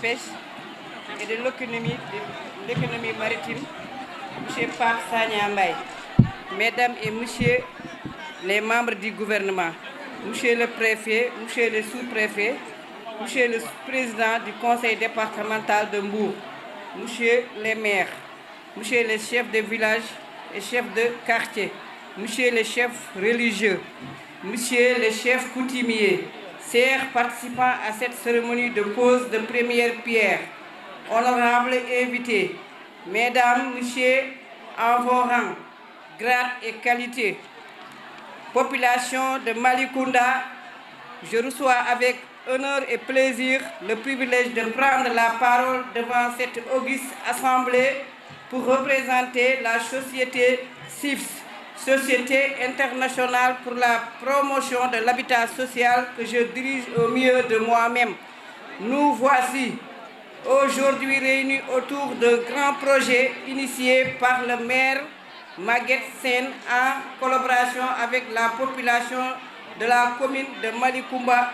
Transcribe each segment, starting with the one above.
pêche et de l'économie maritime, M. Pape Sagna Mbaye. Mesdames et Messieurs les membres du gouvernement, Monsieur le préfet, Monsieur le sous-préfet, Monsieur le président du conseil départemental de Mbour, Monsieur les maires, Monsieur les chefs de village et chefs de quartier, Monsieur les chefs religieux, Monsieur les chefs coutumiers, chers participants à cette cérémonie de pose de première pierre, honorables invités, Mesdames, Messieurs, en vos rangs, grade et qualité, population de Malicounda, je reçois avec honneur et plaisir le privilège de prendre la parole devant cette auguste assemblée pour représenter la société CIFS, Société internationale pour la promotion de l'habitat social que je dirige au mieux de moi-même. Nous voici aujourd'hui réunis autour d'un grand projet initié par le maire Maguette Sène en collaboration avec la population de la commune de Malicounda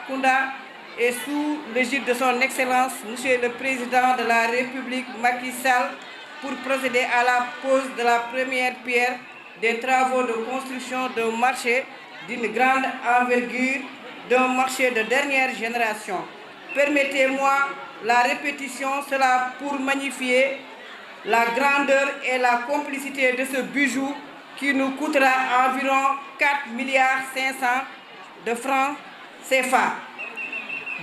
et sous l'égide de son Excellence, Monsieur le Président de la République Macky Sall, pour procéder à la pose de la première pierre des travaux de construction d'un marché d'une grande envergure, d'un marché de dernière génération. Permettez-moi la répétition, cela pour magnifier la grandeur et la complicité de ce bijou qui nous coûtera environ 4,5 milliards de francs CFA.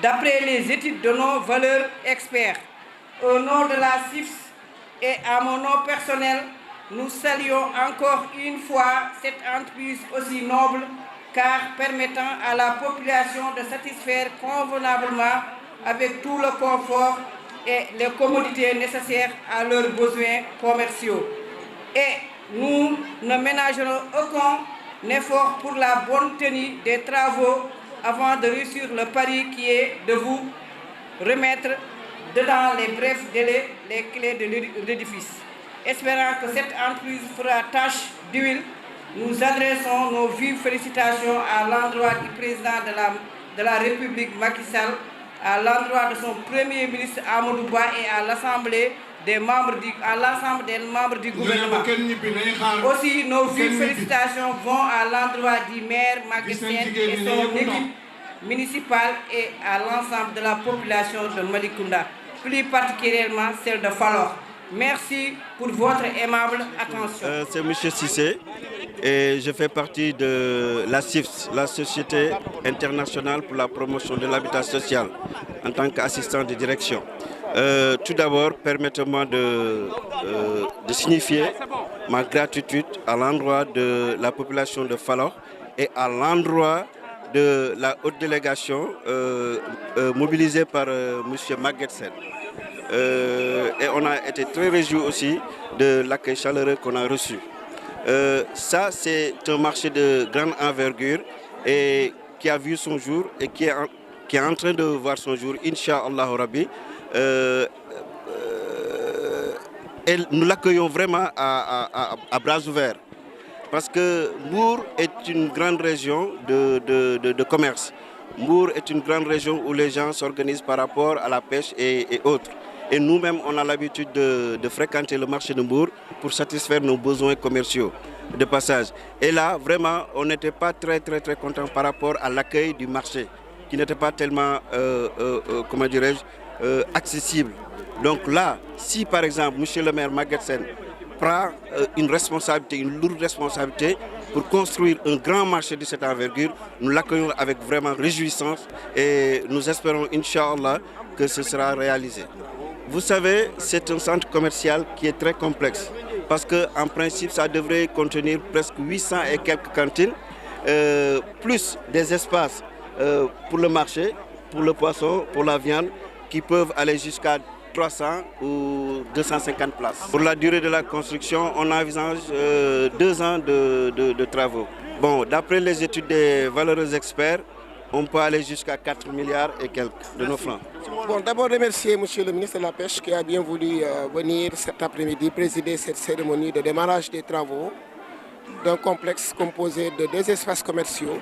D'après les études de nos valeurs experts, au nom de la CIFS et à mon nom personnel, nous saluons encore une fois cette entreprise aussi noble car permettant à la population de satisfaire convenablement avec tout le confort et les commodités nécessaires à leurs besoins commerciaux. Et nous ne ménagerons aucun effort pour la bonne tenue des travaux avant de réussir le pari qui est de vous remettre dedans les brefs délais les clés de l'édifice. Espérant que cette entreprise fera tâche d'huile, nous adressons nos vives félicitations à l'endroit du président de la République Macky Sall, à l'endroit de son premier ministre Amadou Ba et à l'ensemble des membres du gouvernement. Aussi, nos vives félicitations vont à l'endroit du maire Maguette Sène et son équipe municipale et à l'ensemble de la population de Malicounda, plus particulièrement celle de Falor. Merci pour votre aimable attention. C'est M. Cissé et je fais partie de la CIFS, la Société internationale pour la promotion de l'habitat social, en tant qu'assistant de direction. Tout d'abord, permettez-moi de signifier ma gratitude à l'endroit de la population de Falor et à l'endroit de la haute délégation mobilisée par M. Maguette Sène. Et on a été très réjouis aussi de l'accueil chaleureux qu'on a reçu. Ça, c'est un marché de grande envergure et qui a vu son jour et qui est en train de voir son jour, Inch'Allah Rabbi. Et nous l'accueillons vraiment à bras ouverts. Parce que Mbour est une grande région de commerce. Mbour est une grande région où les gens s'organisent par rapport à la pêche et autres. Et nous-mêmes, on a l'habitude de fréquenter le marché de Mbour pour satisfaire nos besoins commerciaux de passage. Et là, vraiment, on n'était pas très contents par rapport à l'accueil du marché, qui n'était pas tellement, comment dirais-je, accessible. Donc là, si par exemple, M. le maire Maguette Sène prend une responsabilité, une lourde responsabilité pour construire un grand marché de cette envergure, nous l'accueillons avec vraiment réjouissance et nous espérons, Inch'Allah, que ce sera réalisé. Vous savez, c'est un centre commercial qui est très complexe parce qu'en principe, ça devrait contenir presque 800 et quelques cantines, plus des espaces pour le marché, pour le poisson, pour la viande, qui peuvent aller jusqu'à 300 ou 250 places. Pour la durée de la construction, on envisage 2 ans de travaux. Bon, d'après les études des valeureux experts, on peut aller jusqu'à 4 milliards et quelques de nos francs. Bon, d'abord remercier M. le ministre de la Pêche qui a bien voulu venir cet après-midi présider cette cérémonie de démarrage des travaux d'un complexe composé de 2 espaces commerciaux.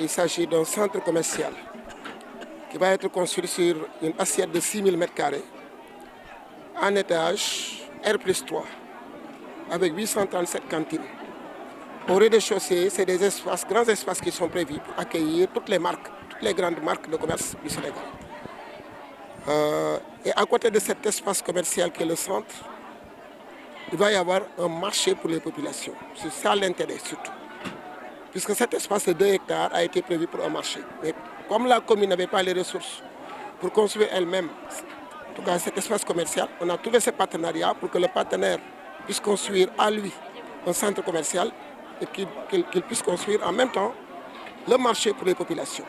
Il s'agit d'un centre commercial. qui va être construit sur une assiette de 6000 m², en étage, R+3, avec 837 cantines. Au rez-de-chaussée, c'est des espaces, grands espaces qui sont prévus pour accueillir toutes les marques, toutes les grandes marques de commerce du Sénégal. Et à côté de cet espace commercial qui est le centre, il va y avoir un marché pour les populations. C'est ça l'intérêt surtout. Puisque cet espace de 2 hectares a été prévu pour un marché. Mais comme la commune n'avait pas les ressources pour construire elle-même, en tout cas cet espace commercial, on a trouvé ce partenariat pour que le partenaire puisse construire à lui un centre commercial et qu'il puisse construire en même temps le marché pour les populations.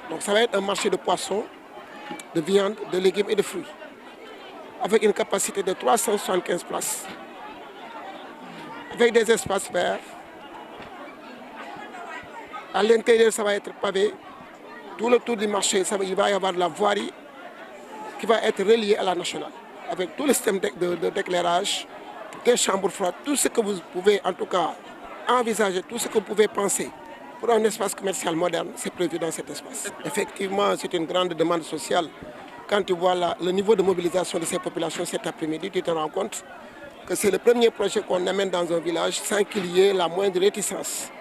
Donc ça va être un marché de poissons, de viande, de légumes et de fruits, avec une capacité de 375 places, avec des espaces verts. À l'intérieur, ça va être pavé. Tout le tour du marché, il va y avoir la voirie qui va être reliée à la nationale, avec tout le système d'éclairage, des chambres froides, tout ce que vous pouvez en tout cas envisager, tout ce que vous pouvez penser pour un espace commercial moderne, c'est prévu dans cet espace. Effectivement, c'est une grande demande sociale. Quand tu vois le niveau de mobilisation de ces populations cet après-midi, tu te rends compte que c'est le premier projet qu'on amène dans un village sans qu'il y ait la moindre réticence.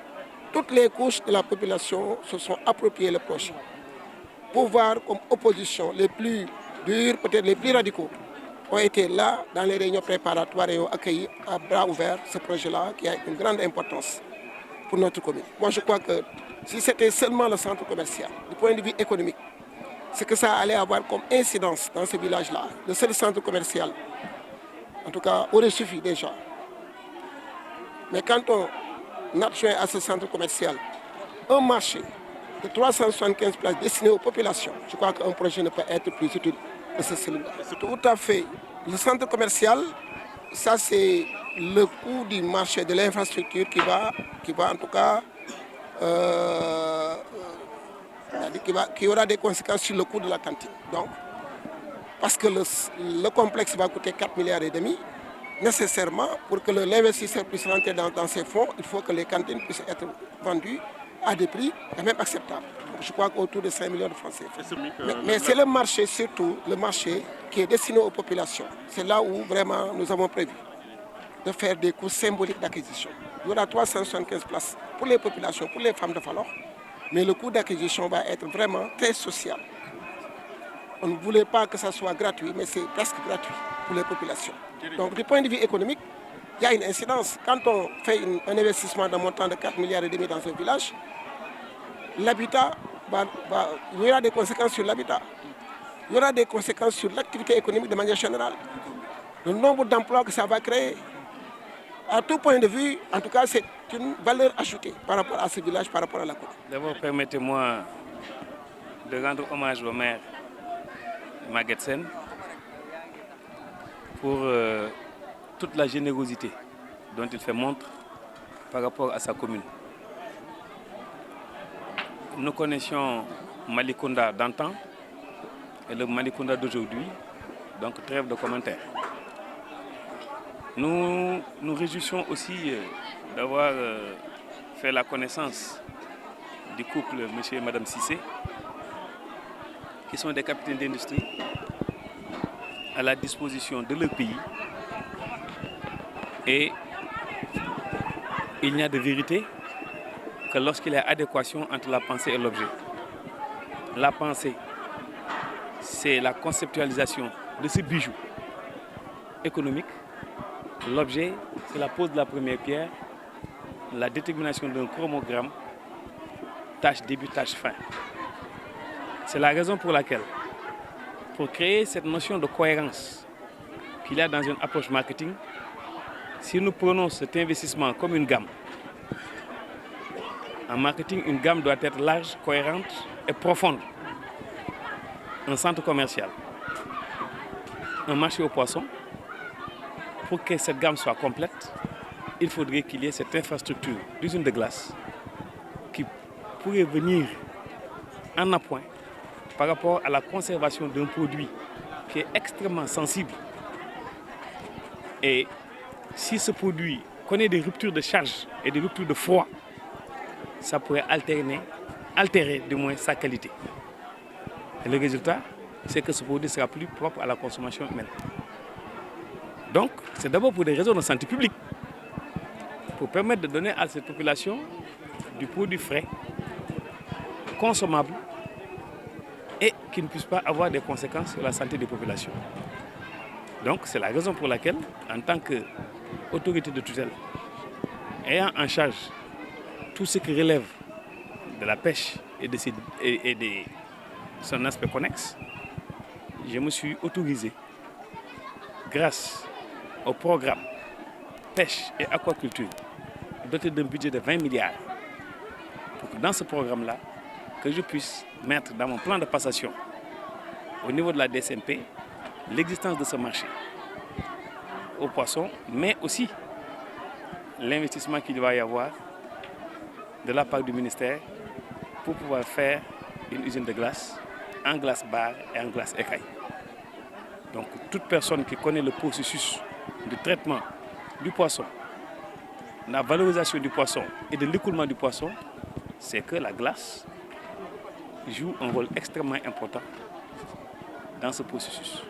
Toutes les couches de la population se sont appropriées le projet. Pouvoir comme opposition, les plus durs, peut-être les plus radicaux, ont été là dans les réunions préparatoires et ont accueilli à bras ouverts ce projet-là qui a une grande importance pour notre commune. Moi, je crois que si c'était seulement le centre commercial, du point de vue économique, ce que ça allait avoir comme incidence dans ce village-là, le seul centre commercial, en tout cas, aurait suffi déjà. Mais quand on adjoint à ce centre commercial un marché de 375 places destinées aux populations, je crois qu'un projet ne peut être plus utile que ce celui-là. Tout à fait. Le centre commercial, ça c'est le coût du marché, de l'infrastructure qui va en tout cas, qui aura des conséquences sur le coût de la cantine. Donc, parce que le complexe va coûter 4,5 milliards, nécessairement, pour que l'investisseur puisse rentrer dans ces fonds, il faut que les cantines puissent être vendues à des prix même acceptables. Je crois qu'autour de 5 millions de francs CFA. Mais c'est le marché, surtout le marché qui est destiné aux populations. C'est là où vraiment nous avons prévu de faire des coûts symboliques d'acquisition. Il y aura 375 places pour les populations, pour les femmes de Falokh, mais le coût d'acquisition va être vraiment très social. On ne voulait pas que ça soit gratuit, mais c'est presque gratuit pour les populations. Donc du point de vue économique, il y a une incidence. Quand on fait un investissement d'un montant de 4,5 milliards dans un village, l'habitat, il y aura des conséquences sur l'habitat. Il y aura des conséquences sur l'activité économique de manière générale. Le nombre d'emplois que ça va créer. À tout point de vue, en tout cas, c'est une valeur ajoutée par rapport à ce village, par rapport à la commune. D'abord, permettez-moi de rendre hommage au maire Maguette Sène pour toute la générosité dont il fait montre par rapport à sa commune. Nous connaissions Malicounda d'antan et le Malicounda d'aujourd'hui, donc trêve de commentaires. Nous nous réjouissons aussi d'avoir fait la connaissance du couple M. et Mme Cissé, qui sont des capitaines d'industrie à la disposition de leur pays. Et il n'y a de vérité que lorsqu'il y a adéquation entre la pensée et l'objet. La pensée, c'est la conceptualisation de ce bijou économique. L'objet, c'est la pose de la première pierre, la détermination d'un chromogramme, tâche début, tâche fin. C'est la raison pour laquelle, pour créer cette notion de cohérence qu'il y a dans une approche marketing, si nous prenons cet investissement comme une gamme, en marketing, une gamme doit être large, cohérente et profonde. Un centre commercial, un marché aux poissons. Pour que cette gamme soit complète, il faudrait qu'il y ait cette infrastructure d'usine de glace qui pourrait venir en appoint par rapport à la conservation d'un produit qui est extrêmement sensible. Et si ce produit connaît des ruptures de charge et des ruptures de froid, ça pourrait altérer du moins sa qualité. Et le résultat, c'est que ce produit sera plus propre à la consommation humaine. Donc, c'est d'abord pour des raisons de santé publique, pour permettre de donner à cette population du produit frais, consommable, et qui ne puisse pas avoir des conséquences sur la santé des populations. Donc, c'est la raison pour laquelle, en tant qu'autorité de tutelle, ayant en charge tout ce qui relève de la pêche et de son aspect connexe, je me suis autorisé, grâce au programme pêche et aquaculture, doté d'un budget de 20 milliards, pour que dans ce programme-là, que je puisse mettre dans mon plan de passation au niveau de la DSMP l'existence de ce marché aux poissons, mais aussi l'investissement qu'il va y avoir de la part du ministère pour pouvoir faire une usine de glace en glace bar et en glace écaille. Donc toute personne qui connaît le processus de traitement du poisson, la valorisation du poisson et de l'écoulement du poisson, c'est que la glace joue un rôle extrêmement important dans ce processus.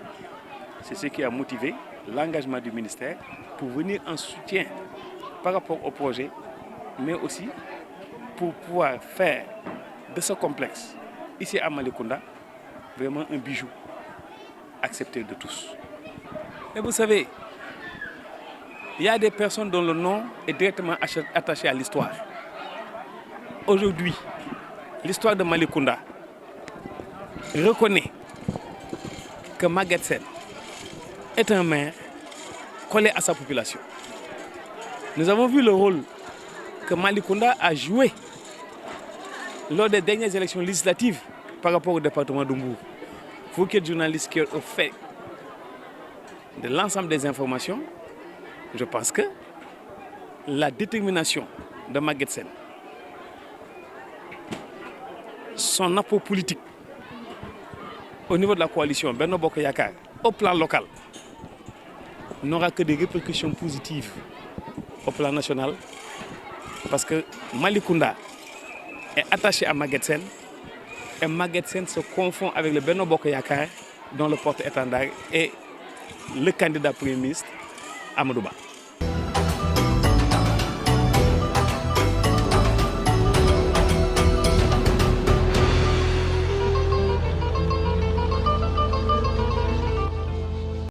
C'est ce qui a motivé l'engagement du ministère pour venir en soutien par rapport au projet, mais aussi pour pouvoir faire de ce complexe, ici à Malicounda, vraiment un bijou accepté de tous. Et vous savez, il y a des personnes dont le nom est directement attaché à l'histoire. Aujourd'hui, l'histoire de Malicounda reconnaît que Maguette Sène est un maire collé à sa population. Nous avons vu le rôle que Malicounda a joué lors des dernières élections législatives par rapport au département de Mbour. Vous qui êtes journaliste qui êtes au fait de l'ensemble des informations, je pense que la détermination de Maguette Sène, son apport politique au niveau de la coalition Benno Bokk Yakaar au plan local n'aura que des répercussions positives au plan national, parce que Malicounda est attaché à Maguette Sène et Maguette Sène se confond avec le Benno Bokk Yakaar dont le porte-étendard est le candidat Premier ministre Amadou Ba.